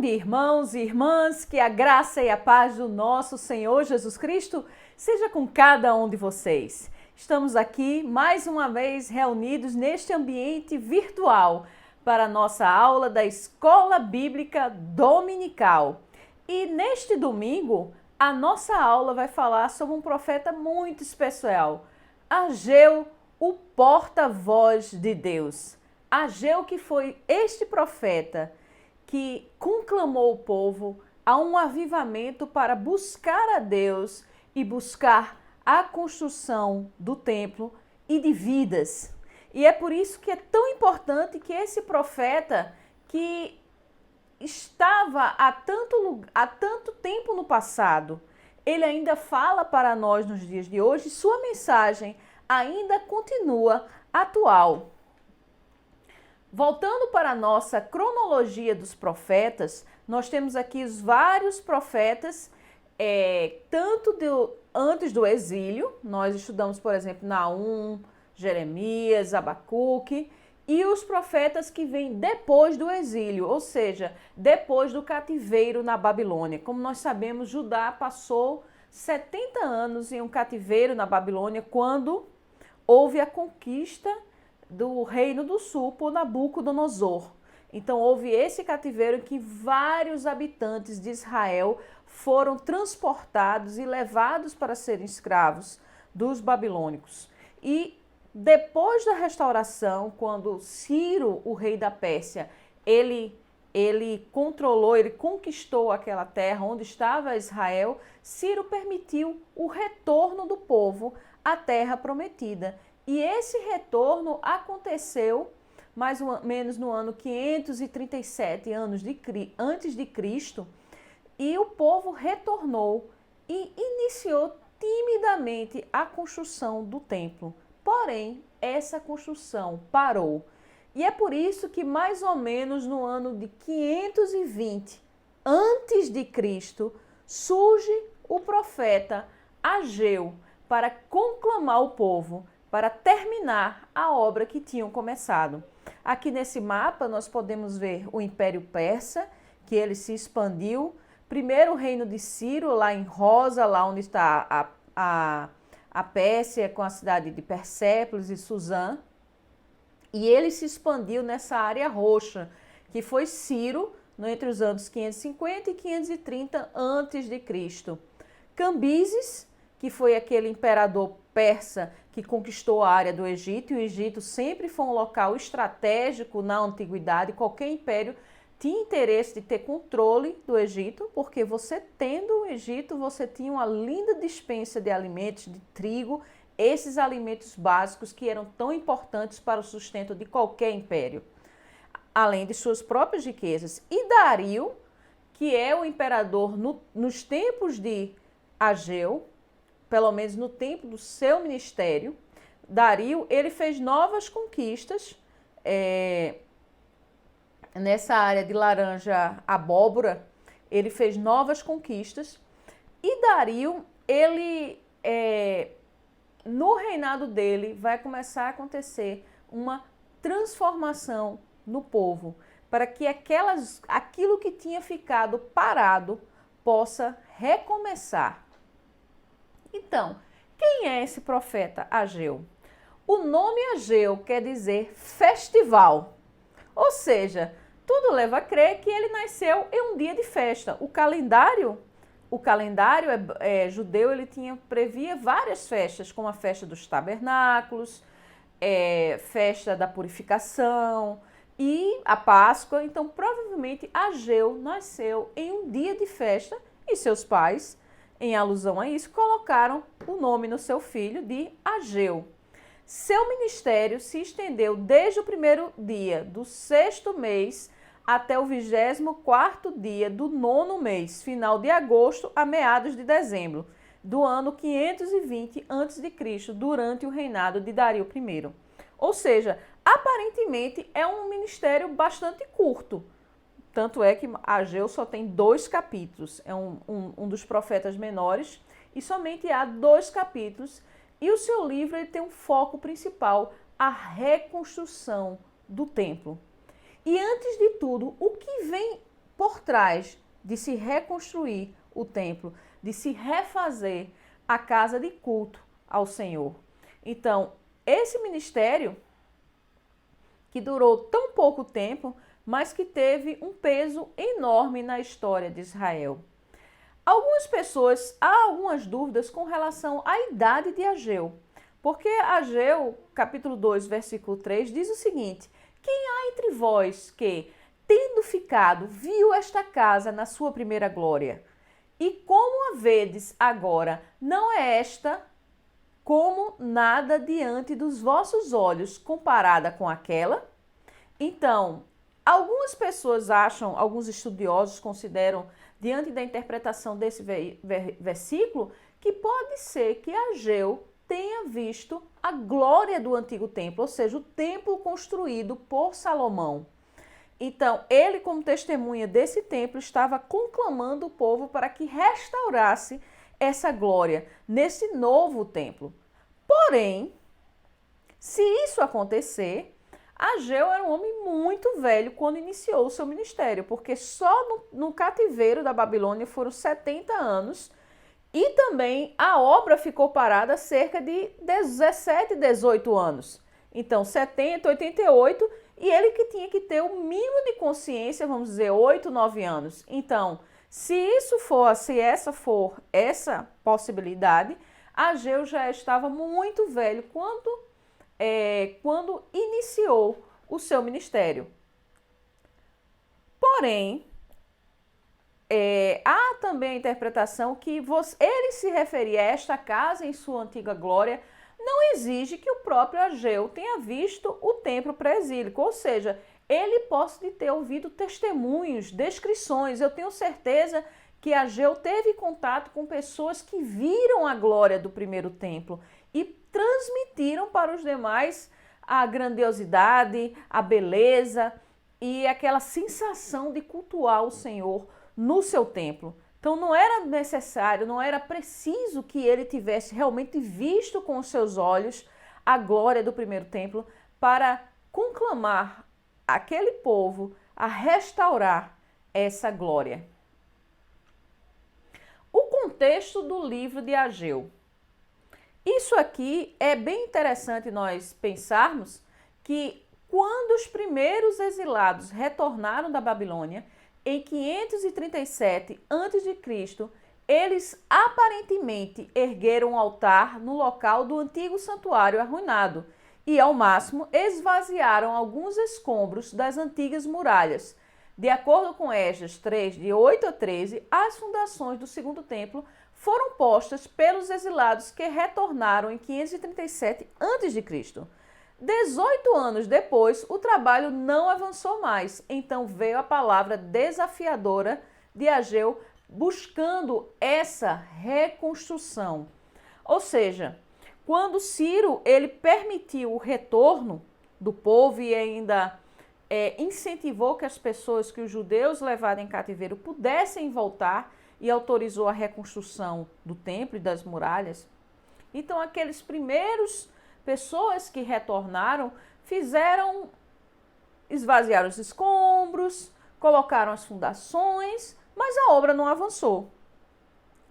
dia, irmãos e irmãs, que a graça e a paz do nosso Senhor Jesus Cristo seja com cada um de vocês. Estamos aqui mais uma vez reunidos neste ambiente virtual para a nossa aula da Escola Bíblica Dominical. E neste domingo, a nossa aula vai falar sobre um profeta muito especial, Ageu, o porta-voz de Deus. Ageu, que foi este profeta que conclamou o povo a um avivamento para buscar a Deus e buscar a construção do templo e de vidas. E é por isso que é tão importante que esse profeta, que estava há tanto tempo no passado, ele ainda fala para nós nos dias de hoje, sua mensagem ainda continua atual. Voltando para a nossa cronologia dos profetas, nós temos aqui os vários profetas, antes do exílio. Nós estudamos, por exemplo, Naum, Jeremias, Abacuque, e os profetas que vêm depois do exílio, ou seja, depois do cativeiro na Babilônia. Como nós sabemos, Judá passou 70 anos em um cativeiro na Babilônia quando houve a conquista do Reino do Sul por Nabucodonosor. Então houve esse cativeiro em que vários habitantes de Israel foram transportados e levados para serem escravos dos babilônicos. E depois da restauração, quando Ciro, o rei da Pérsia, ele conquistou aquela terra onde estava Israel, Ciro permitiu o retorno do povo à terra prometida. E esse retorno aconteceu mais ou menos no ano 537 antes de Cristo, e o povo retornou e iniciou timidamente a construção do templo. Porém, essa construção parou. E é por isso que mais ou menos no ano de 520 antes de Cristo surge o profeta Ageu para conclamar o povo para terminar a obra que tinham começado. Aqui nesse mapa nós podemos ver o Império Persa, que ele se expandiu. Primeiro o reino de Ciro, lá em Rosa, lá onde está a Pérsia, com a cidade de Persépolis e Suzã. E ele se expandiu nessa área roxa, que foi Ciro, entre os anos 550 e 530 a.C. Cambises, que foi aquele imperador persa que conquistou a área do Egito, e o Egito sempre foi um local estratégico na antiguidade. Qualquer império tinha interesse de ter controle do Egito, porque você tendo o Egito, você tinha uma linda dispensa de alimentos, de trigo, esses alimentos básicos que eram tão importantes para o sustento de qualquer império, além de suas próprias riquezas. E Dario, que é o imperador nos tempos de Ageu, pelo menos no tempo do seu ministério, Dario, ele fez novas conquistas nessa área de laranja abóbora. Ele fez novas conquistas, e Dario, no reinado dele, vai começar a acontecer uma transformação no povo, para que aquilo que tinha ficado parado possa recomeçar. Então, quem é esse profeta Ageu? O nome Ageu quer dizer festival, ou seja, tudo leva a crer que ele nasceu em um dia de festa. O calendário judeu, ele previa várias festas, como a festa dos tabernáculos, festa da purificação e a Páscoa. Então, provavelmente, Ageu nasceu em um dia de festa, e seus pais, em alusão a isso, colocaram o nome no seu filho de Ageu. Seu ministério se estendeu desde o primeiro dia do 6º mês até o 24º dia do 9º mês, final de agosto a meados de dezembro, do ano 520 a.C., durante o reinado de Dario I. Ou seja, aparentemente é um ministério bastante curto. Tanto é que Ageu só tem 2 capítulos, é um dos profetas menores, e somente há 2 capítulos. E o seu livro ele tem um foco principal, a reconstrução do templo. E antes de tudo, o que vem por trás de se reconstruir o templo, de se refazer a casa de culto ao Senhor. Então, esse ministério, que durou tão pouco tempo, mas que teve um peso enorme na história de Israel. Algumas pessoas, há algumas dúvidas com relação à idade de Ageu, porque Ageu, capítulo 2, versículo 3, diz o seguinte: quem há entre vós que, tendo ficado, viu esta casa na sua primeira glória? E como a vedes agora, não é esta como nada diante dos vossos olhos comparada com aquela? Então, algumas pessoas acham, alguns estudiosos consideram, diante da interpretação desse versículo, que pode ser que Ageu tenha visto a glória do antigo templo, ou seja, o templo construído por Salomão. Então, ele, como testemunha desse templo, estava conclamando o povo para que restaurasse essa glória nesse novo templo. Porém, se isso acontecer, Ageu era um homem muito velho quando iniciou o seu ministério, porque só no cativeiro da Babilônia foram 70 anos e também a obra ficou parada cerca de 17, 18 anos. Então, 70, 88, e ele que tinha que ter o mínimo de consciência, vamos dizer, 8, 9 anos. Então, se essa for essa possibilidade, Ageu já estava muito velho quando iniciou o seu ministério. Porém, há também a interpretação que ele se referia a esta casa em sua antiga glória, não exige que o próprio Ageu tenha visto o templo pré-exílico, ou seja, ele pode ter ouvido testemunhos, descrições. Eu tenho certeza que Ageu teve contato com pessoas que viram a glória do primeiro templo e transmitiram para os demais a grandiosidade, a beleza e aquela sensação de cultuar o Senhor no seu templo. Então não era necessário, não era preciso que ele tivesse realmente visto com os seus olhos a glória do primeiro templo para conclamar aquele povo a restaurar essa glória. O contexto do livro de Ageu. Isso aqui é bem interessante nós pensarmos que quando os primeiros exilados retornaram da Babilônia, em 537 a.C., eles aparentemente ergueram um altar no local do antigo santuário arruinado e, ao máximo, esvaziaram alguns escombros das antigas muralhas. De acordo com Esdras 3, de 8 a 13, as fundações do segundo templo foram postas pelos exilados que retornaram em 537 a.C. 18 anos depois, o trabalho não avançou mais, então veio a palavra desafiadora de Ageu buscando essa reconstrução. Ou seja, quando Ciro ele permitiu o retorno do povo e ainda incentivou que as pessoas, que os judeus levados em cativeiro pudessem voltar e autorizou a reconstrução do templo e das muralhas, então aqueles primeiros pessoas que retornaram esvaziaram os escombros, colocaram as fundações, mas a obra não avançou.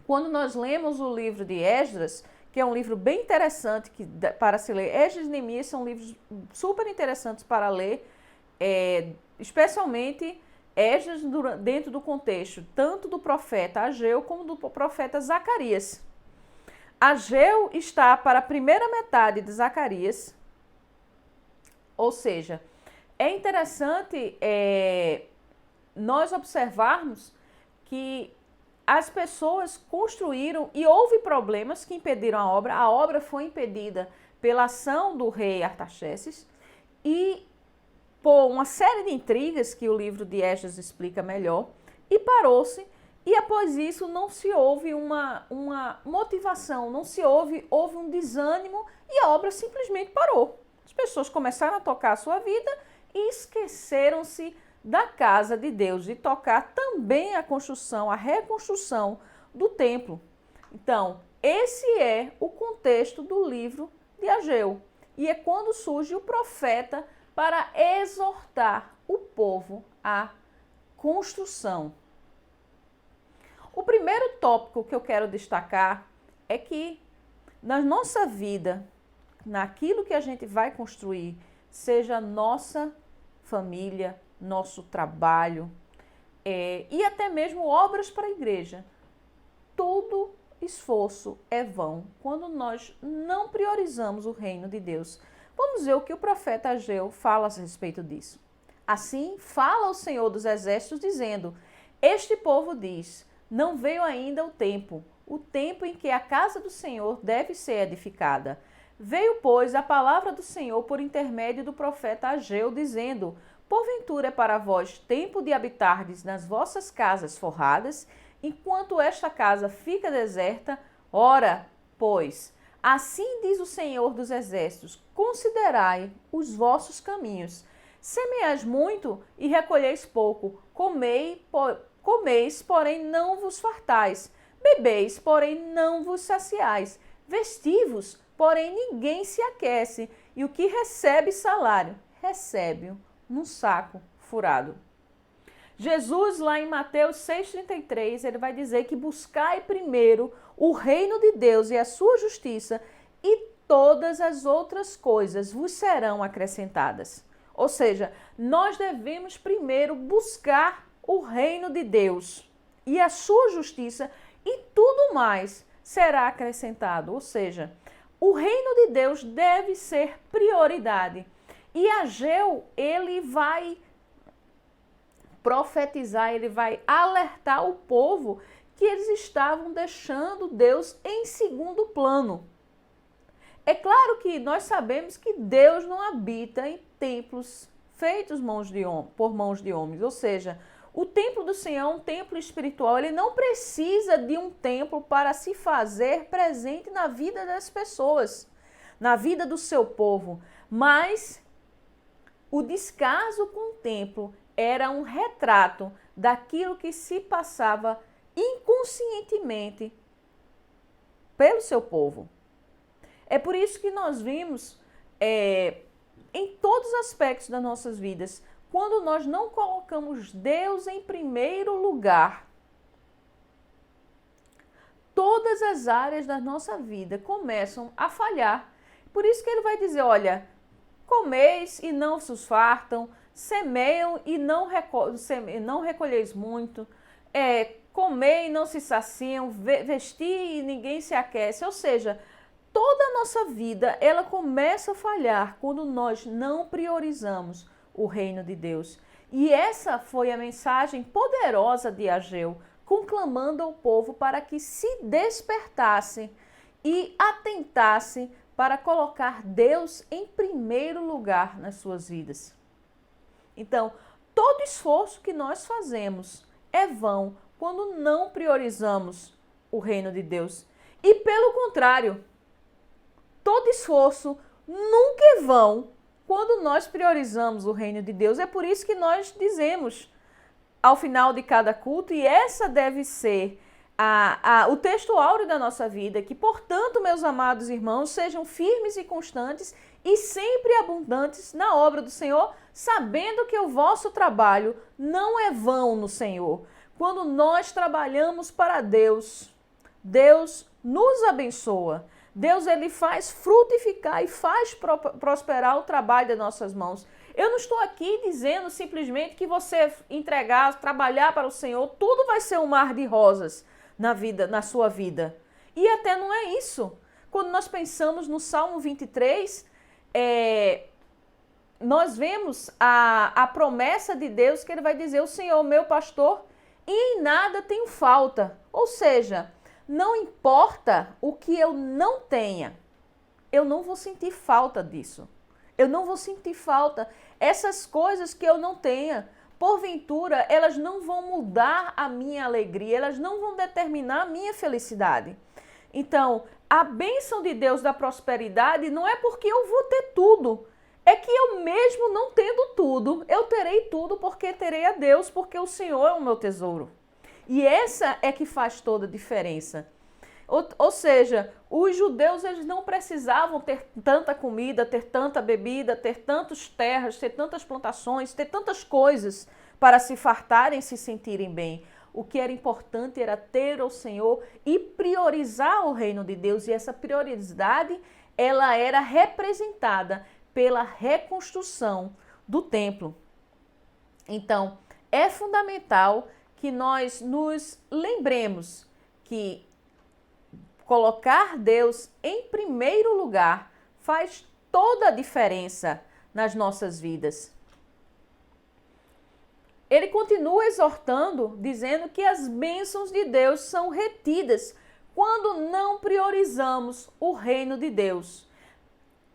Quando nós lemos o livro de Esdras, que é um livro bem interessante para se ler, Esdras e Neemias são livros super interessantes para ler, especialmente Esdras dentro do contexto tanto do profeta Ageu como do profeta Zacarias. Ageu está para a primeira metade de Zacarias, ou seja, é interessante nós observarmos que as pessoas construíram e houve problemas que impediram a obra foi impedida pela ação do rei Artaxerxes e por uma série de intrigas que o livro de Esdras explica melhor, e parou-se. E após isso não se houve uma motivação, houve um desânimo e a obra simplesmente parou. As pessoas começaram a tocar a sua vida e esqueceram-se da casa de Deus, de tocar também a reconstrução do templo. Então, esse é o contexto do livro de Ageu. E é quando surge o profeta para exortar o povo a construção. O primeiro tópico que eu quero destacar é que na nossa vida, naquilo que a gente vai construir, seja nossa família, nosso trabalho e até mesmo obras para a igreja, todo esforço é vão quando nós não priorizamos o reino de Deus. Vamos ver o que o profeta Ageu fala a respeito disso. Assim, fala o Senhor dos Exércitos, dizendo: este povo diz, não veio ainda o tempo em que a casa do Senhor deve ser edificada. Veio, pois, a palavra do Senhor por intermédio do profeta Ageu, dizendo: porventura é para vós tempo de habitardes nas vossas casas forradas, enquanto esta casa fica deserta? Ora, pois, assim diz o Senhor dos Exércitos: considerai os vossos caminhos. Semeais muito e recolheis pouco, comeis, porém não vos fartais, bebeis, porém não vos saciais, vestivos, porém ninguém se aquece, e o que recebe salário, recebe-o num saco furado. Jesus, lá em Mateus 6,33, ele vai dizer que buscai primeiro o reino de Deus e a sua justiça, e todas as outras coisas vos serão acrescentadas. Ou seja, nós devemos primeiro buscar o reino de Deus e a sua justiça, e tudo mais será acrescentado. Ou seja, o reino de Deus deve ser prioridade. E Ageu, ele vai profetizar, ele vai alertar o povo que eles estavam deixando Deus em segundo plano. É claro que nós sabemos que Deus não habita em templos feitos por mãos de homens, ou seja, o templo do Senhor é um templo espiritual, ele não precisa de um templo para se fazer presente na vida das pessoas, na vida do seu povo, mas o descaso com o templo era um retrato daquilo que se passava inconscientemente pelo seu povo. É por isso que nós vimos em todos os aspectos das nossas vidas, quando nós não colocamos Deus em primeiro lugar, todas as áreas da nossa vida começam a falhar. Por isso que ele vai dizer, olha, comeis e não se os fartam, semeiam e não recolheis muito, comei e não se saciam, vestir e ninguém se aquece. Ou seja, toda a nossa vida, ela começa a falhar quando nós não priorizamos o reino de Deus. E essa foi a mensagem poderosa de Ageu, conclamando ao povo para que se despertasse e atentasse para colocar Deus em primeiro lugar nas suas vidas. Então, todo esforço que nós fazemos é vão quando não priorizamos o reino de Deus. E pelo contrário, todo esforço nunca é vão quando nós priorizamos o reino de Deus. É por isso que nós dizemos ao final de cada culto, e essa deve ser o texto áureo da nossa vida, que, portanto, meus amados irmãos, sejam firmes e constantes e sempre abundantes na obra do Senhor, sabendo que o vosso trabalho não é vão no Senhor. Quando nós trabalhamos para Deus, Deus nos abençoa. Deus, ele faz frutificar e faz prosperar o trabalho das nossas mãos. Eu não estou aqui dizendo simplesmente que você entregar, trabalhar para o Senhor, tudo vai ser um mar de rosas na sua vida. E até não é isso. Quando nós pensamos no Salmo 23, nós vemos a promessa de Deus, que ele vai dizer: o Senhor, meu pastor, e em nada tenho falta. Ou seja, não importa o que eu não tenha, eu não vou sentir falta disso. Eu não vou sentir falta. Essas coisas que eu não tenha, porventura, elas não vão mudar a minha alegria, elas não vão determinar a minha felicidade. Então, a bênção de Deus da prosperidade não é porque eu vou ter tudo. É que eu mesmo não tendo tudo, eu terei tudo porque terei a Deus, porque o Senhor é o meu tesouro. E essa é que faz toda a diferença. Ou seja, os judeus, eles não precisavam ter tanta comida, ter tanta bebida, ter tantas terras, ter tantas plantações, ter tantas coisas para se fartarem e se sentirem bem. O que era importante era ter o Senhor e priorizar o reino de Deus. E essa prioridade, ela era representada pela reconstrução do templo. Então, é fundamental que nós nos lembremos que colocar Deus em primeiro lugar faz toda a diferença nas nossas vidas. Ele continua exortando, dizendo que as bênçãos de Deus são retidas quando não priorizamos o reino de Deus.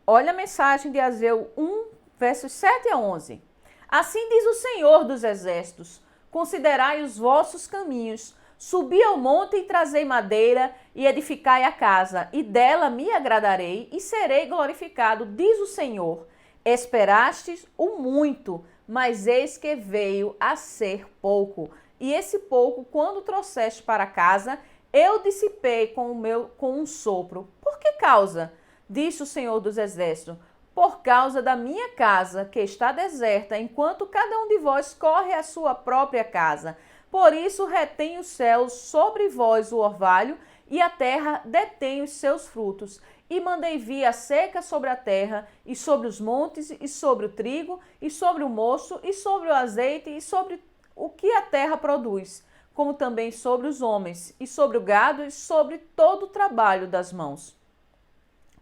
Olha a mensagem de Ageu 1, versos 7 a 11. Assim diz o Senhor dos Exércitos: considerai os vossos caminhos, subi ao monte e trazei madeira e edificai a casa, e dela me agradarei e serei glorificado, diz o Senhor. Esperastes o muito, mas eis que veio a ser pouco. E esse pouco, quando trouxeste para casa, eu dissipei com um sopro. Por que causa? Disse o Senhor dos Exércitos: por causa da minha casa, que está deserta, enquanto cada um de vós corre à sua própria casa. Por isso retém os céus sobre vós o orvalho, e a terra detém os seus frutos. E mandei vir a seca sobre a terra, e sobre os montes, e sobre o trigo, e sobre o mosto, e sobre o azeite, e sobre o que a terra produz, como também sobre os homens, e sobre o gado, e sobre todo o trabalho das mãos.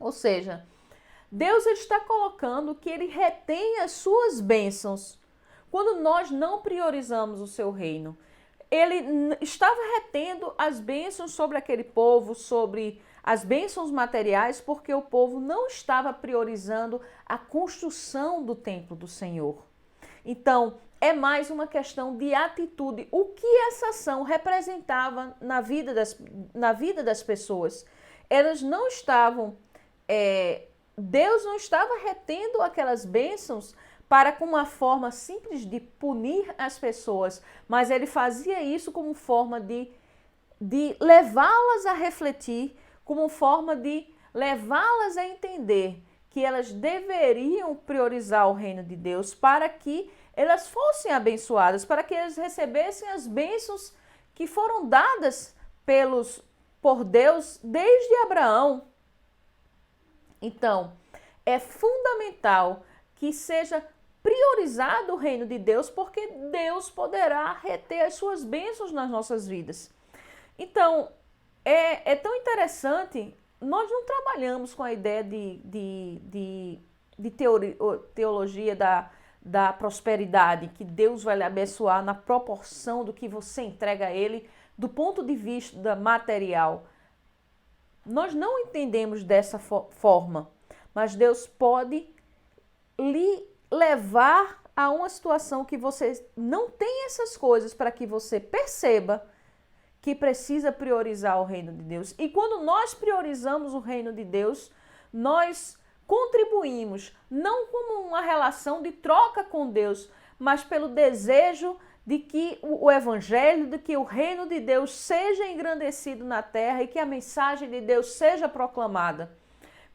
Ou seja, Deus está colocando que Ele retém as suas bênçãos quando nós não priorizamos o seu reino. Ele estava retendo as bênçãos sobre aquele povo, sobre as bênçãos materiais, porque o povo não estava priorizando a construção do templo do Senhor. Então, é mais uma questão de atitude. O que essa ação representava na vida das pessoas? Elas não estavam... Deus não estava retendo aquelas bênçãos para com uma forma simples de punir as pessoas, mas ele fazia isso como forma de levá-las a refletir, como forma de levá-las a entender que elas deveriam priorizar o reino de Deus para que elas fossem abençoadas, para que elas recebessem as bênçãos que foram dadas por Deus desde Abraão. Então, é fundamental que seja priorizado o reino de Deus, porque Deus poderá reter as suas bênçãos nas nossas vidas. Então, é tão interessante, nós não trabalhamos com a ideia de teologia da prosperidade, que Deus vai lhe abençoar na proporção do que você entrega a Ele, do ponto de vista material. Nós não entendemos dessa forma, mas Deus pode lhe levar a uma situação que você não tem essas coisas para que você perceba que precisa priorizar o reino de Deus. E quando nós priorizamos o reino de Deus, nós contribuímos não como uma relação de troca com Deus, mas pelo desejo de que o evangelho, de que o reino de Deus seja engrandecido na terra e que a mensagem de Deus seja proclamada.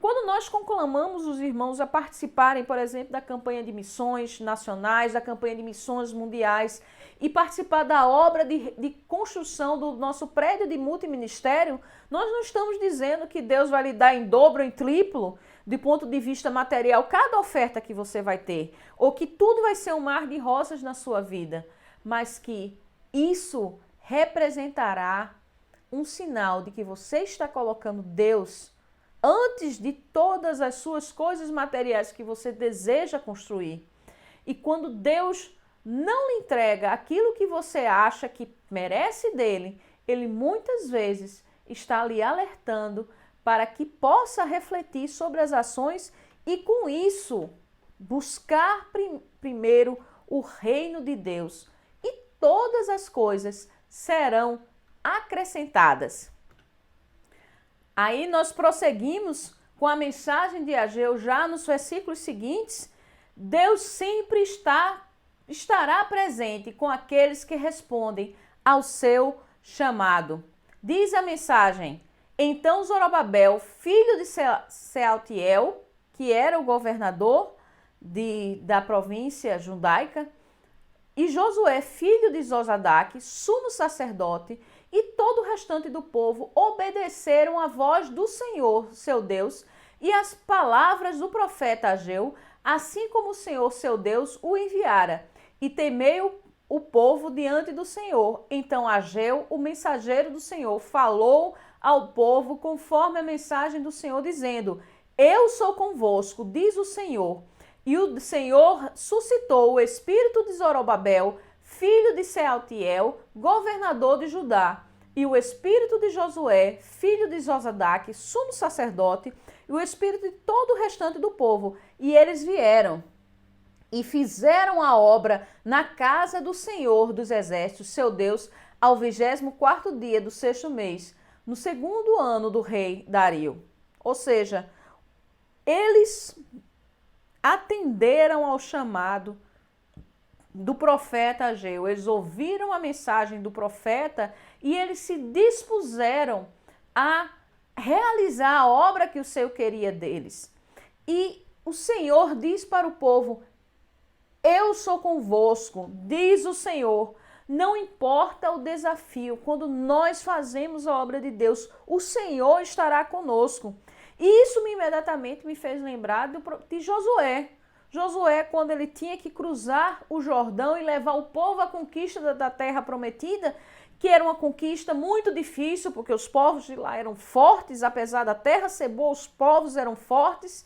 Quando nós conclamamos os irmãos a participarem, por exemplo, da campanha de missões nacionais, da campanha de missões mundiais e participar da obra de construção do nosso prédio de multiministério, nós não estamos dizendo que Deus vai lhe dar em dobro, em triplo, do ponto de vista material, cada oferta que você vai ter, ou que tudo vai ser um mar de rosas na sua vida, mas que isso representará um sinal de que você está colocando Deus antes de todas as suas coisas materiais que você deseja construir. E quando Deus não lhe entrega aquilo que você acha que merece dele, ele muitas vezes está lhe alertando para que possa refletir sobre as ações e, com isso, buscar primeiro o reino de Deus. E todas as coisas serão acrescentadas. Aí nós prosseguimos com a mensagem de Ageu, já nos versículos seguintes. Deus sempre estará presente com aqueles que respondem ao seu chamado. Diz a mensagem: então Zorobabel, filho de Sealtiel, que era o governador da província judaica, E Josué, filho de Josadaque, sumo sacerdote, e todo o restante do povo obedeceram à voz do Senhor, seu Deus, e às palavras do profeta Ageu, assim como o Senhor, seu Deus, o enviara. E temeu o povo diante do Senhor. Então Ageu, o mensageiro do Senhor, falou ao povo conforme a mensagem do Senhor, dizendo: Eu sou convosco, diz o Senhor. E o Senhor suscitou o espírito de Zorobabel, filho de Sealtiel, governador de Judá, e o espírito de Josué, filho de Josadaque, sumo sacerdote, e o espírito de todo o restante do povo. E eles vieram e fizeram a obra na casa do Senhor dos Exércitos, seu Deus, ao 24º dia do 6º mês, no 2º ano do rei Dario. Ou seja, eles atenderam ao chamado do profeta Ageu. Eles ouviram a mensagem do profeta e eles se dispuseram a realizar a obra que o Senhor queria deles. E o Senhor diz para o povo: Eu sou convosco, diz o Senhor. Não importa o desafio, quando nós fazemos a obra de Deus, o Senhor estará conosco. E isso imediatamente me fez lembrar de Josué. Josué, quando ele tinha que cruzar o Jordão e levar o povo à conquista da terra prometida, que era uma conquista muito difícil, porque os povos de lá eram fortes, apesar da terra ser boa, os povos eram fortes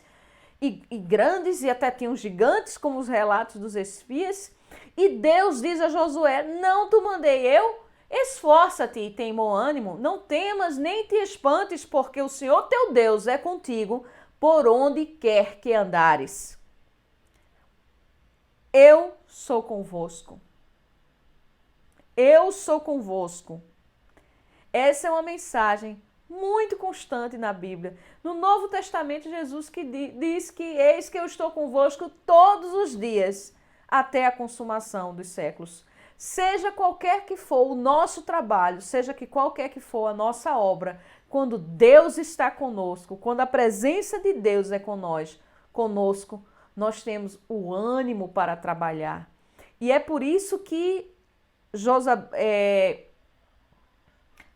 e grandes, e até tinham gigantes, como os relatos dos espias. E Deus diz a Josué: Não te mandei eu? Esforça-te e tem bom ânimo, não temas nem te espantes, porque o Senhor teu Deus é contigo por onde quer que andares. Eu sou convosco. Eu sou convosco. Essa é uma mensagem muito constante na Bíblia. No Novo Testamento, Jesus que diz que eis que eu estou convosco todos os dias, até a consumação dos séculos. Seja qualquer que for o nosso trabalho, seja que qualquer que for a nossa obra, quando Deus está conosco, quando a presença de Deus é conosco, nós temos o ânimo para trabalhar. E é por isso que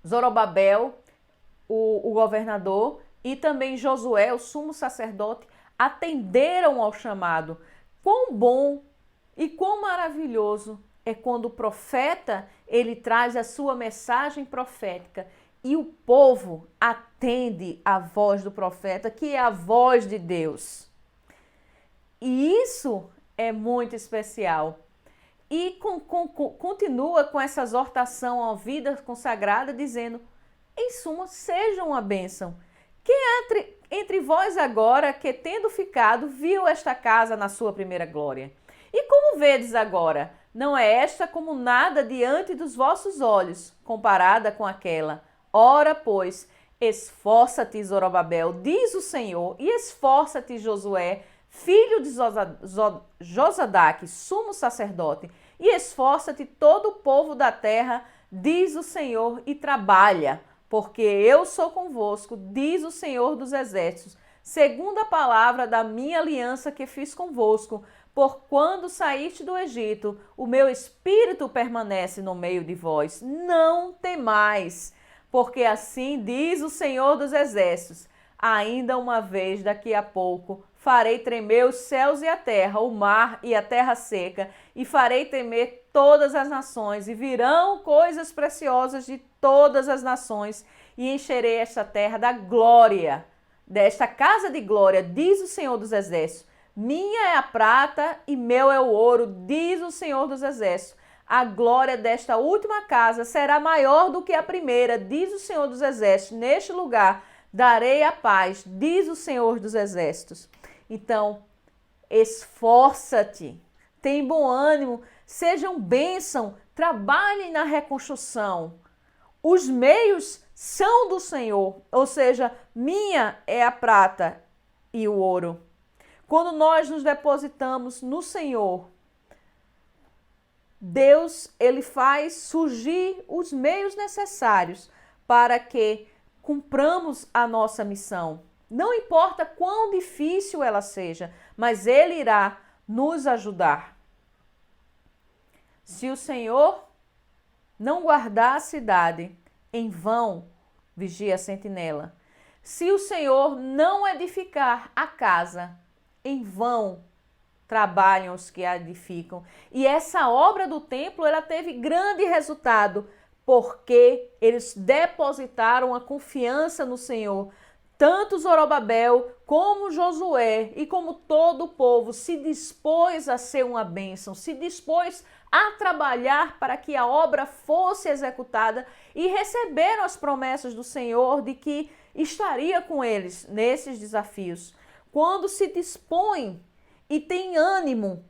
Zorobabel, o governador, e também Josué, o sumo sacerdote, atenderam ao chamado. Quão bom e quão maravilhoso é quando o profeta, ele traz a sua mensagem profética e o povo atende à voz do profeta, que é a voz de Deus. E isso é muito especial. E continua com essa exortação à vida consagrada, dizendo: em suma, seja uma bênção. Quem entre vós agora, que tendo ficado, viu esta casa na sua primeira glória? E como vedes agora? Não é esta como nada diante dos vossos olhos, comparada com aquela. Ora, pois, esforça-te, Zorobabel, diz o Senhor, e esforça-te, Josué, filho de Josadaque, sumo sacerdote, e esforça-te todo o povo da terra, diz o Senhor, e trabalha, porque eu sou convosco, diz o Senhor dos exércitos, segundo a palavra da minha aliança que fiz convosco, por quando saíste do Egito, o meu espírito permanece no meio de vós. Não temais, porque assim diz o Senhor dos exércitos, ainda uma vez, daqui a pouco, farei tremer os céus e a terra, o mar e a terra seca, e farei tremer todas as nações, e virão coisas preciosas de todas as nações, e encherei esta terra da glória, desta casa de glória, diz o Senhor dos exércitos. Minha é a prata e meu é o ouro, diz o Senhor dos exércitos. A glória desta última casa será maior do que a primeira, diz o Senhor dos exércitos. Neste lugar darei a paz, diz o Senhor dos exércitos. Então, esforça-te, tem bom ânimo, sejam bênção, trabalhem na reconstrução. Os meios são do Senhor, ou seja, minha é a prata e o ouro. Quando nós nos depositamos no Senhor, Deus, ele faz surgir os meios necessários para que cumpramos a nossa missão. Não importa quão difícil ela seja, mas ele irá nos ajudar. Se o Senhor não guardar a cidade, em vão vigia a sentinela. Se o Senhor não edificar a casa, em vão trabalham os que a edificam. E essa obra do templo, ela teve grande resultado, porque eles depositaram a confiança no Senhor. Tanto Zorobabel como Josué e como todo o povo se dispôs a ser uma bênção, se dispôs a trabalhar para que a obra fosse executada e receberam as promessas do Senhor de que estaria com eles nesses desafios. Quando se dispõe e tem ânimo,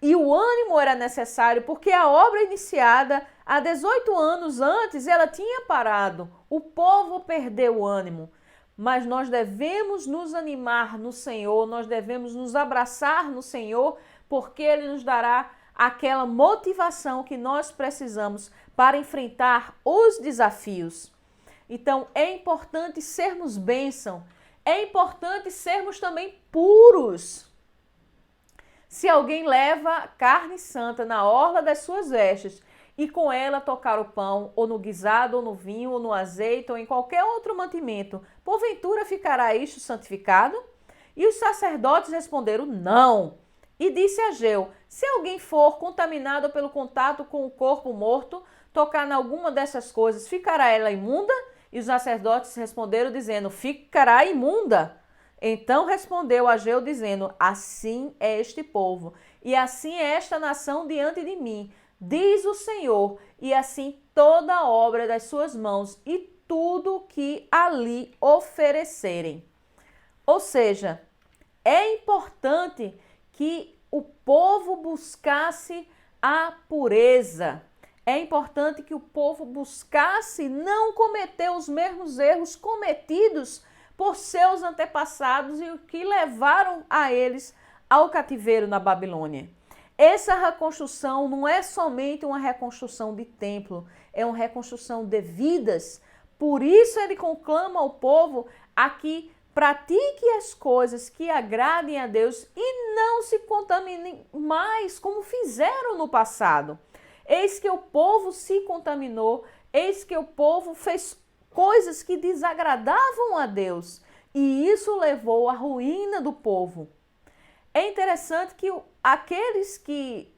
e o ânimo era necessário porque a obra iniciada há 18 anos antes, ela tinha parado, o povo perdeu o ânimo. Mas nós devemos nos animar no Senhor, nós devemos nos abraçar no Senhor, porque Ele nos dará aquela motivação que nós precisamos para enfrentar os desafios. Então, é importante sermos bênção, é importante sermos também puros. Se alguém leva carne santa na orla das suas vestes e com ela tocar o pão, ou no guisado, ou no vinho, ou no azeite, ou em qualquer outro mantimento, porventura ficará isto santificado? E os sacerdotes responderam, não. E disse Ageu, se alguém for contaminado pelo contato com o corpo morto, tocar em alguma dessas coisas, ficará ela imunda? E os sacerdotes responderam, dizendo, ficará imunda. Então respondeu Ageu, dizendo, assim é este povo, e assim é esta nação diante de mim, diz o Senhor, e assim toda a obra das suas mãos e tudo que ali oferecerem. Ou seja, é importante que o povo buscasse a pureza. É importante que o povo buscasse não cometer os mesmos erros cometidos por seus antepassados e o que levaram a eles ao cativeiro na Babilônia. Essa reconstrução não é somente uma reconstrução de templo, é uma reconstrução de vidas. Por isso ele conclama ao povo a que pratique as coisas que agradem a Deus e não se contaminem mais como fizeram no passado. Eis que o povo se contaminou, eis que o povo fez coisas que desagradavam a Deus e isso levou à ruína do povo. É interessante que aqueles que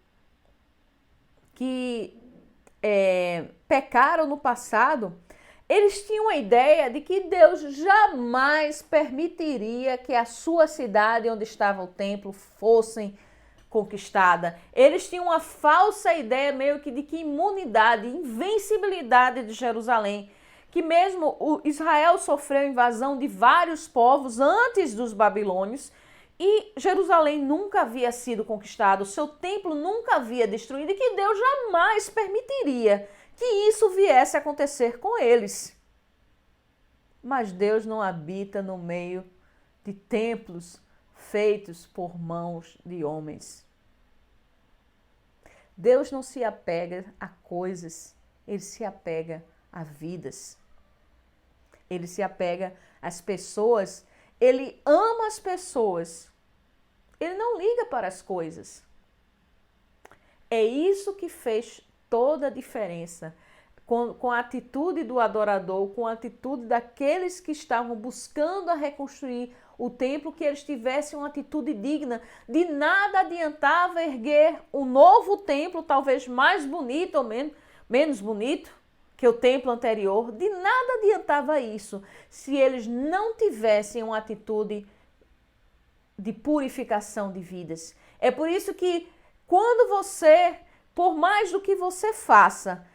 pecaram no passado, eles tinham a ideia de que Deus jamais permitiria que a sua cidade onde estava o templo fosse conquistada. Eles tinham uma falsa ideia meio que de que imunidade, invencibilidade de Jerusalém, que mesmo Israel sofreu invasão de vários povos antes dos babilônios e Jerusalém nunca havia sido conquistado, seu templo nunca havia destruído e que Deus jamais permitiria que isso viesse a acontecer com eles. Mas Deus não habita no meio de templos feitos por mãos de homens. Deus não se apega a coisas, Ele se apega a vidas. Ele se apega às pessoas, Ele ama as pessoas. Ele não liga para as coisas. É isso que fez toda a diferença com a atitude do adorador, com a atitude daqueles que estavam buscando a reconstruir o templo, que eles tivessem uma atitude digna. De nada adiantava erguer um novo templo, talvez mais bonito ou menos bonito que o templo anterior. De nada adiantava isso se eles não tivessem uma atitude de purificação de vidas. É por isso que quando você, por mais do que você faça,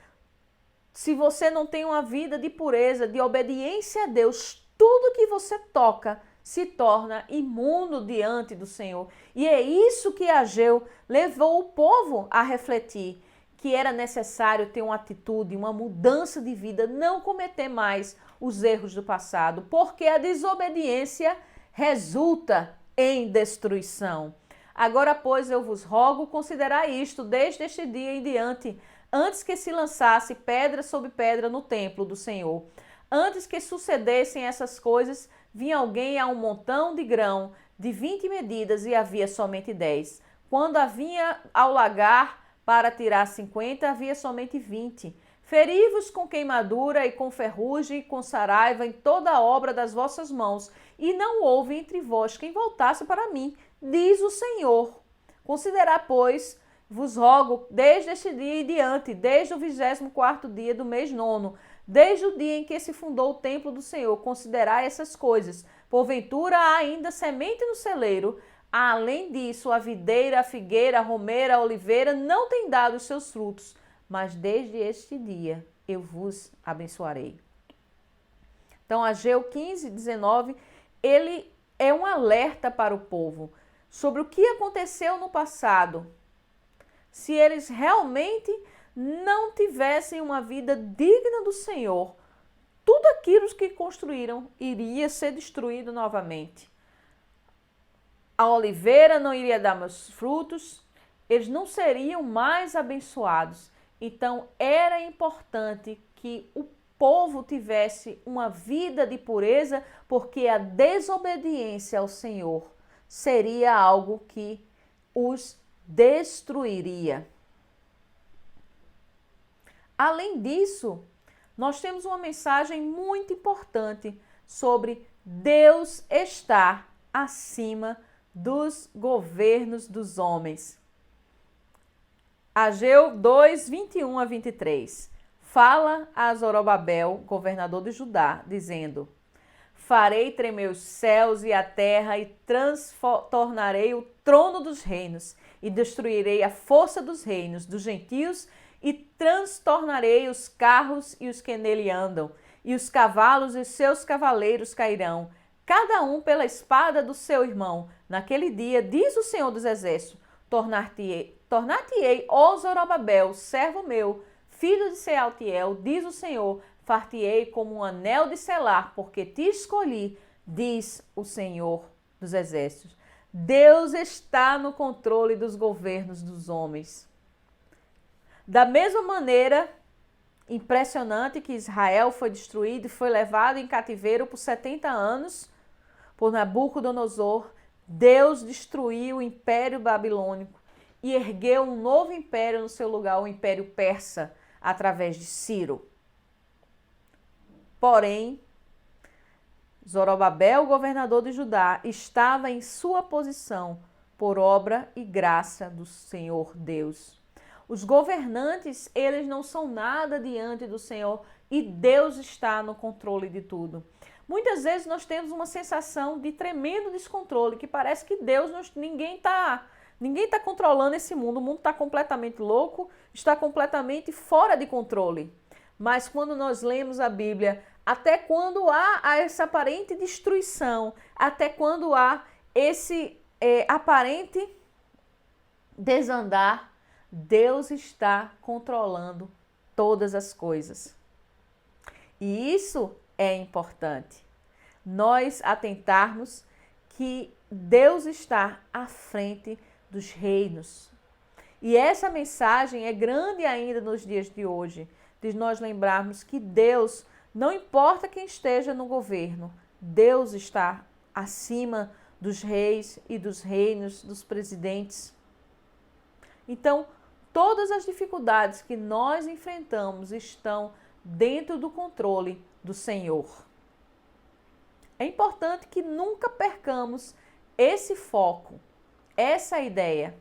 se você não tem uma vida de pureza, de obediência a Deus, tudo que você toca se torna imundo diante do Senhor. E é isso que Ageu levou o povo a refletir, que era necessário ter uma atitude, uma mudança de vida, não cometer mais os erros do passado, porque a desobediência resulta em destruição. Agora, pois, eu vos rogo considerar isto desde este dia em diante, antes que se lançasse pedra sobre pedra no templo do Senhor. Antes que sucedessem essas coisas, vinha alguém a um montão de grão de 20 medidas e havia somente 10. Quando havia ao lagar para tirar 50, havia somente 20. Feri-vos com queimadura e com ferrugem e com saraiva em toda a obra das vossas mãos, e não houve entre vós quem voltasse para mim, diz o Senhor. Considerai, pois, vos rogo, desde este dia em diante, desde o 24º dia do mês 9º, desde o dia em que se fundou o templo do Senhor, considerai essas coisas. Porventura há ainda semente no celeiro. Além disso, a videira, a figueira, a romeira, a oliveira não têm dado os seus frutos, mas desde este dia eu vos abençoarei. Então, Ageu 15, 19, ele é um alerta para o povo sobre o que aconteceu no passado. Se eles realmente não tivessem uma vida digna do Senhor, tudo aquilo que construíram iria ser destruído novamente. A oliveira não iria dar mais frutos, eles não seriam mais abençoados. Então, era importante que o povo tivesse uma vida de pureza, porque a desobediência ao Senhor seria algo que os destruiria. Além disso, nós temos uma mensagem muito importante sobre Deus estar acima dos governos dos homens. Ageu 2, 21 a 23. Fala a Zorobabel, governador de Judá, dizendo: farei tremer os céus e a terra e tornarei o trono dos reinos e destruirei a força dos reinos dos gentios e transtornarei os carros e os que nele andam, e os cavalos e seus cavaleiros cairão, cada um pela espada do seu irmão. Naquele dia, diz o Senhor dos Exércitos, tornar-te-ei, ó Zorobabel, servo meu, filho de Sealtiel, diz o Senhor, far-te-ei como um anel de selar, porque te escolhi, diz o Senhor dos Exércitos. Deus está no controle dos governos dos homens. Da mesma maneira impressionante que Israel foi destruído e foi levado em cativeiro por 70 anos por Nabucodonosor, Deus destruiu o Império Babilônico e ergueu um novo império no seu lugar, o Império Persa, através de Ciro. Porém, Zorobabel, governador de Judá, estava em sua posição por obra e graça do Senhor Deus. Os governantes, eles não são nada diante do Senhor e Deus está no controle de tudo. Muitas vezes nós temos uma sensação de tremendo descontrole, que parece que Deus, ninguém está controlando esse mundo. O mundo está completamente louco, está completamente fora de controle. Mas quando nós lemos a Bíblia, até quando há essa aparente destruição, até quando há esse aparente desandar, Deus está controlando todas as coisas. E isso é importante. Nós atentarmos que Deus está à frente dos reinos. E essa mensagem é grande ainda nos dias de hoje, de nós lembrarmos que Deus, não importa quem esteja no governo, Deus está acima dos reis e dos reinos, dos presidentes. Então, todas as dificuldades que nós enfrentamos estão dentro do controle do Senhor. É importante que nunca percamos esse foco, essa ideia.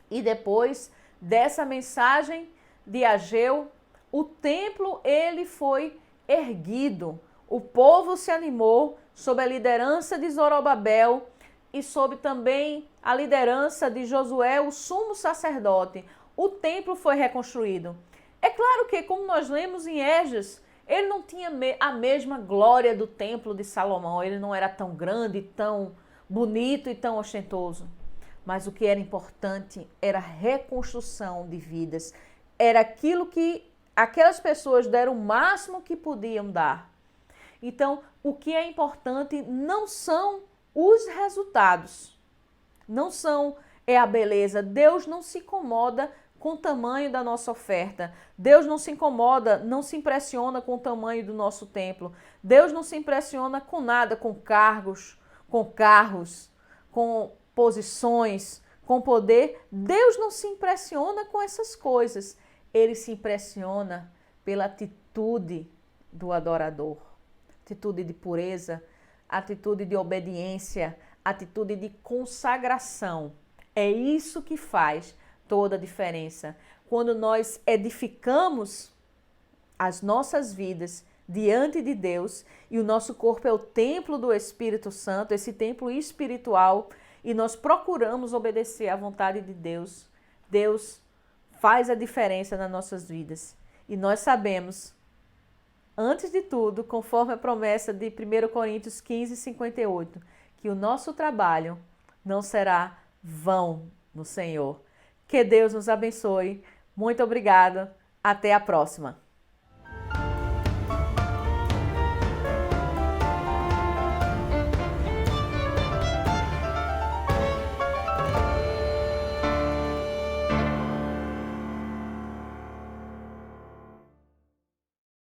E depois dessa mensagem de Ageu, o templo ele foi erguido. O povo se animou sob a liderança de Zorobabel e sob também a liderança de Josué, o sumo sacerdote. O templo foi reconstruído. É claro que, como nós lemos em Esdras, ele não tinha a mesma glória do templo de Salomão. Ele não era tão grande, tão bonito e tão ostentoso. Mas o que era importante era a reconstrução de vidas. Era aquilo que aquelas pessoas deram o máximo que podiam dar. Então, o que é importante não são os resultados, não são a beleza. Deus não se incomoda com o tamanho da nossa oferta. Deus não se incomoda, não se impressiona com o tamanho do nosso templo. Deus não se impressiona com nada, com cargos, com carros, com posições, com poder, Deus não se impressiona com essas coisas. Ele se impressiona pela atitude do adorador. Atitude de pureza, atitude de obediência, atitude de consagração. É isso que faz toda a diferença. Quando nós edificamos as nossas vidas diante de Deus e o nosso corpo é o templo do Espírito Santo, esse templo espiritual, e nós procuramos obedecer à vontade de Deus, Deus faz a diferença nas nossas vidas. E nós sabemos, antes de tudo, conforme a promessa de 1 Coríntios 15, 58, que o nosso trabalho não será vão no Senhor. Que Deus nos abençoe. Muito obrigada. Até a próxima.